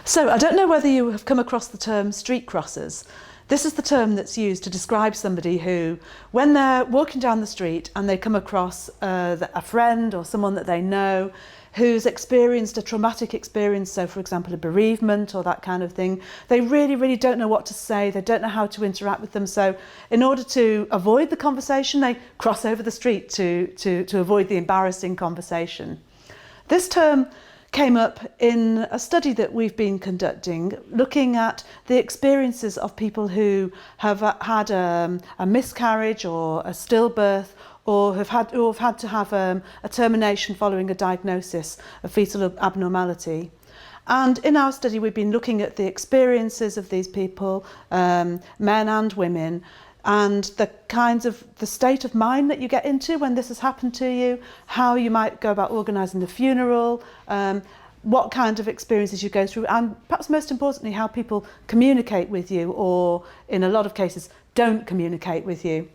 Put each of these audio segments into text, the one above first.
So I don't know whether you have come across the term street crossers. This is the term that's used to describe somebody who, when they're walking down the street and they come across a friend or someone that they know who's experienced a traumatic experience, so for example a bereavement or that kind of thing, they really don't know what to say, they don't know how to interact with them. So in order to avoid the conversation, they cross over the street to avoid the embarrassing conversation. This term came up in a study that we've been conducting, looking at the experiences of people who have had a miscarriage or a stillbirth, or have had to have a termination following a diagnosis of fetal abnormality. And in our study, we've been looking at the experiences of these people, men and women, and the state of mind that you get into when this has happened to you, how you might go about organising the funeral, what kind of experiences you go through, and perhaps most importantly, how people communicate with you, or in a lot of cases, don't communicate with you.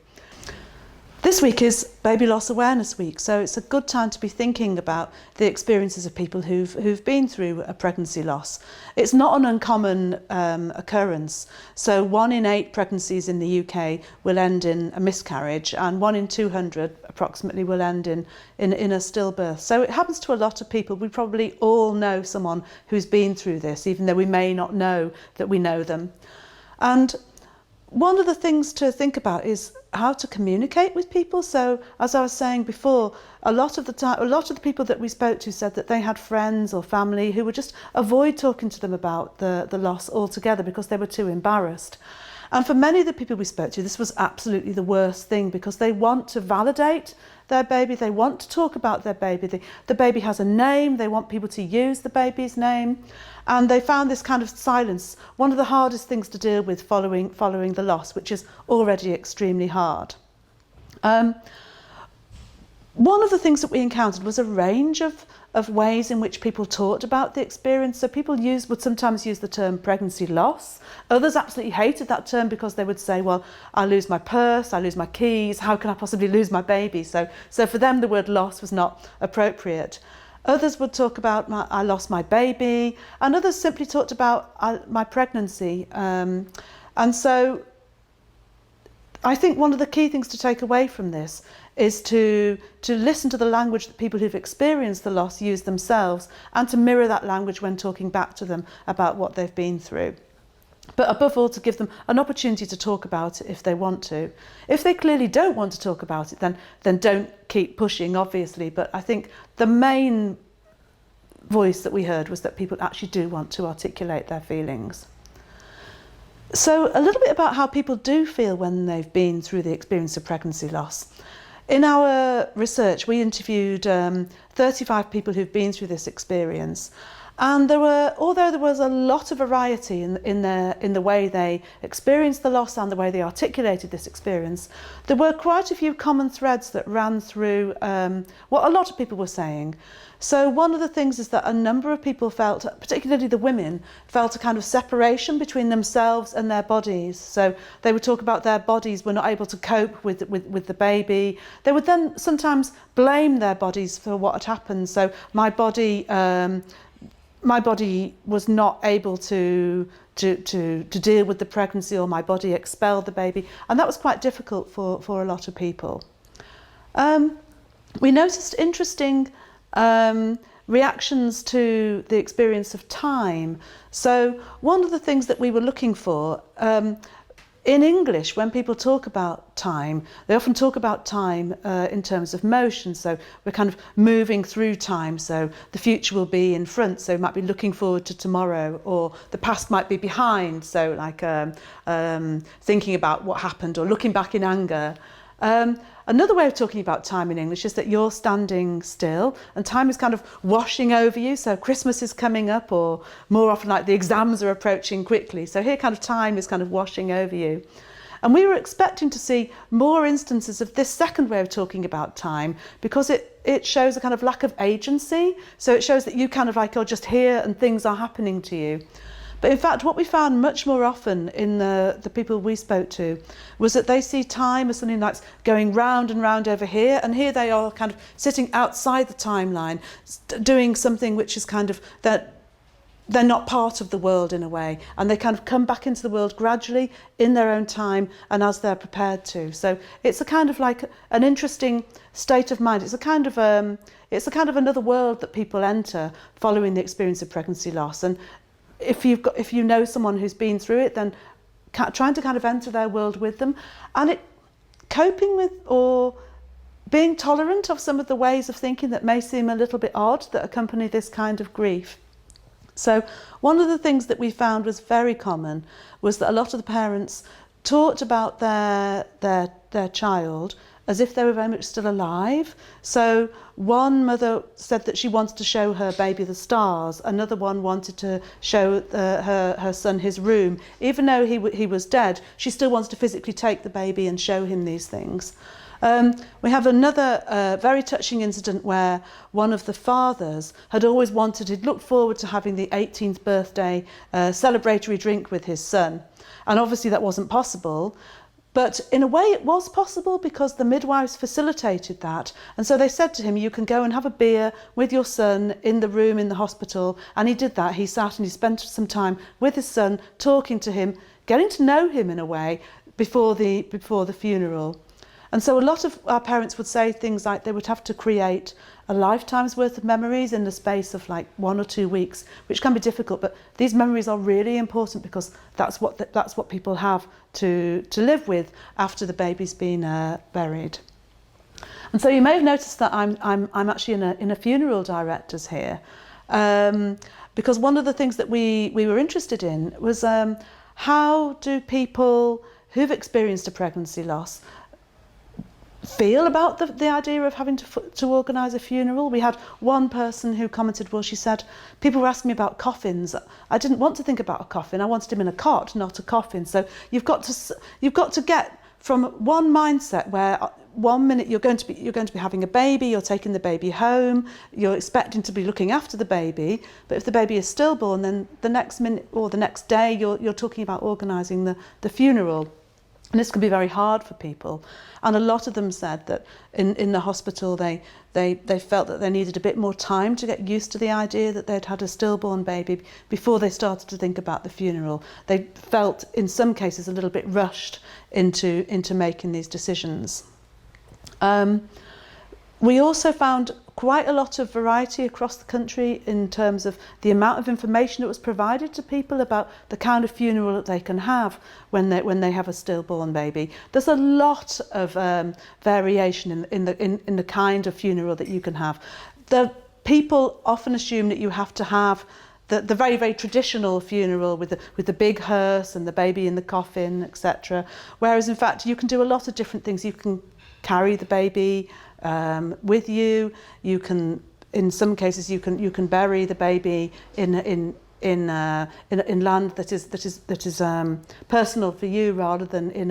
This week is Baby Loss Awareness Week, so it's a good time to be thinking about the experiences of people who've been through a pregnancy loss. It's not an uncommon occurrence. So 1 in 8 pregnancies in the UK will end in a miscarriage, and 1 in 200 approximately will end in a stillbirth. So it happens to a lot of people. We probably all know someone who's been through this, even though we may not know that we know them. And one of the things to think about is how to communicate with people. So, as I was saying before, a lot of the people that we spoke to said that they had friends or family who would just avoid talking to them about the loss altogether because they were too embarrassed. And for many of the people we spoke to, this was absolutely the worst thing, because they want to validate their baby, they want to talk about their baby. The baby has a name, they want people to use the baby's name. And they found this kind of silence one of the hardest things to deal with following the loss, which is already extremely hard. One of the things that we encountered was a range of ways in which people talked about the experience. So people would sometimes use the term pregnancy loss. Others absolutely hated that term because they would say, well, I lose my purse, I lose my keys, how can I possibly lose my baby? So for them the word loss was not appropriate. Others would talk about I lost my baby, and others simply talked about my pregnancy. And so I think one of the key things to take away from this is to listen to the language that people who've experienced the loss use themselves, and to mirror that language when talking back to them about what they've been through. But above all, to give them an opportunity to talk about it if they want to. If they clearly don't want to talk about it, then don't keep pushing, obviously. But I think the main voice that we heard was that people actually do want to articulate their feelings. So a little bit about how people do feel when they've been through the experience of pregnancy loss. In our research, we interviewed 35 people who've been through this experience. And although there was a lot of variety in the way they experienced the loss and the way they articulated this experience, there were quite a few common threads that ran through what a lot of people were saying. So one of the things is that a number of people felt, particularly the women, felt a kind of separation between themselves and their bodies. So they would talk about their bodies were not able to cope with the baby. They would then sometimes blame their bodies for what had happened. So my body was not able to deal with the pregnancy, or my body expelled the baby, and that was quite difficult for a lot of people. We noticed interesting reactions to the experience of time. So one of the things that we were looking for, in English, when people talk about time, they often talk about time in terms of motion. So we're kind of moving through time. So the future will be in front, so we might be looking forward to tomorrow, or the past might be behind, so like thinking about what happened, or looking back in anger. Another way of talking about time in English is that you're standing still and time is kind of washing over you. So Christmas is coming up, or more often like the exams are approaching quickly. So here kind of time is kind of washing over you. And we were expecting to see more instances of this second way of talking about time, because it shows a kind of lack of agency. So it shows that you kind of like you're just here and things are happening to you. But in fact, what we found much more often in the people we spoke to was that they see time as something that's going round and round over here, and here they are kind of sitting outside the timeline, doing something which is kind of that they're not part of the world in a way, and they kind of come back into the world gradually in their own time and as they're prepared to. So it's a kind of like an interesting state of mind. It's a kind of another world that people enter following the experience of pregnancy loss. And if you know someone who's been through it, then trying to kind of enter their world with them, and coping with or being tolerant of some of the ways of thinking that may seem a little bit odd that accompany this kind of grief. So one of the things that we found was very common was that a lot of the parents talked about their child as if they were very much still alive. So one mother said that she wanted to show her baby the stars. Another one wanted to show her son his room. Even though he was dead, she still wanted to physically take the baby and show him these things. We have another very touching incident where one of the fathers he'd looked forward to having the 18th birthday celebratory drink with his son. And obviously that wasn't possible. But in a way it was possible because the midwives facilitated that. And so they said to him, you can go and have a beer with your son in the room in the hospital. And he did that. He sat and he spent some time with his son, talking to him, getting to know him in a way before the funeral. And so a lot of our parents would say things like they would have to create a lifetime's worth of memories in the space of like 1 or 2 weeks, which can be difficult, but these memories are really important because that's what people have to live with after the baby's been buried. And so you may have noticed that I'm actually in a funeral directors here, because one of the things that we were interested in was how do people who've experienced a pregnancy loss feel about the idea of having to organise a funeral. We had one person who commented, well, she said, people were asking me about coffins. I didn't want to think about a coffin. I wanted him in a cot, not a coffin. So you've got to get from one mindset where 1 minute you're going to be having a baby, you're taking the baby home, you're expecting to be looking after the baby, but if the baby is stillborn, then the next minute or the next day you're talking about organising the funeral. And this can be very hard for people. And a lot of them said that in the hospital they felt that they needed a bit more time to get used to the idea that they'd had a stillborn baby before they started to think about the funeral. They felt in some cases a little bit rushed into making these decisions. We also found quite a lot of variety across the country in terms of the amount of information that was provided to people about the kind of funeral that they can have when they have a stillborn baby. There's a lot of variation in the kind of funeral that you can have. The people often assume that you have to have the very, very traditional funeral with the big hearse and the baby in the coffin, etc. Whereas in fact you can do a lot of different things. You can carry the baby with you. You can, in some cases, you can bury the baby in land that is personal for you rather than in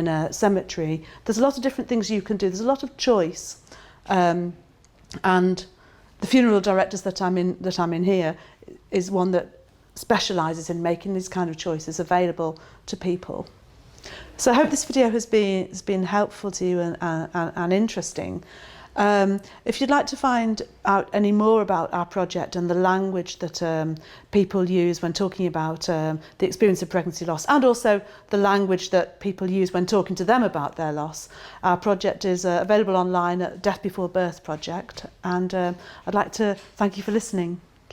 a cemetery. There's a lot of different things you can do. There's a lot of choice, and the funeral directors that I'm in here is one that specialises in making these kind of choices available to people. So I hope this video has been helpful to you and interesting. If you'd like to find out any more about our project and the language that people use when talking about the experience of pregnancy loss, and also the language that people use when talking to them about their loss, our project is available online at Death Before Birth Project. And I'd like to thank you for listening.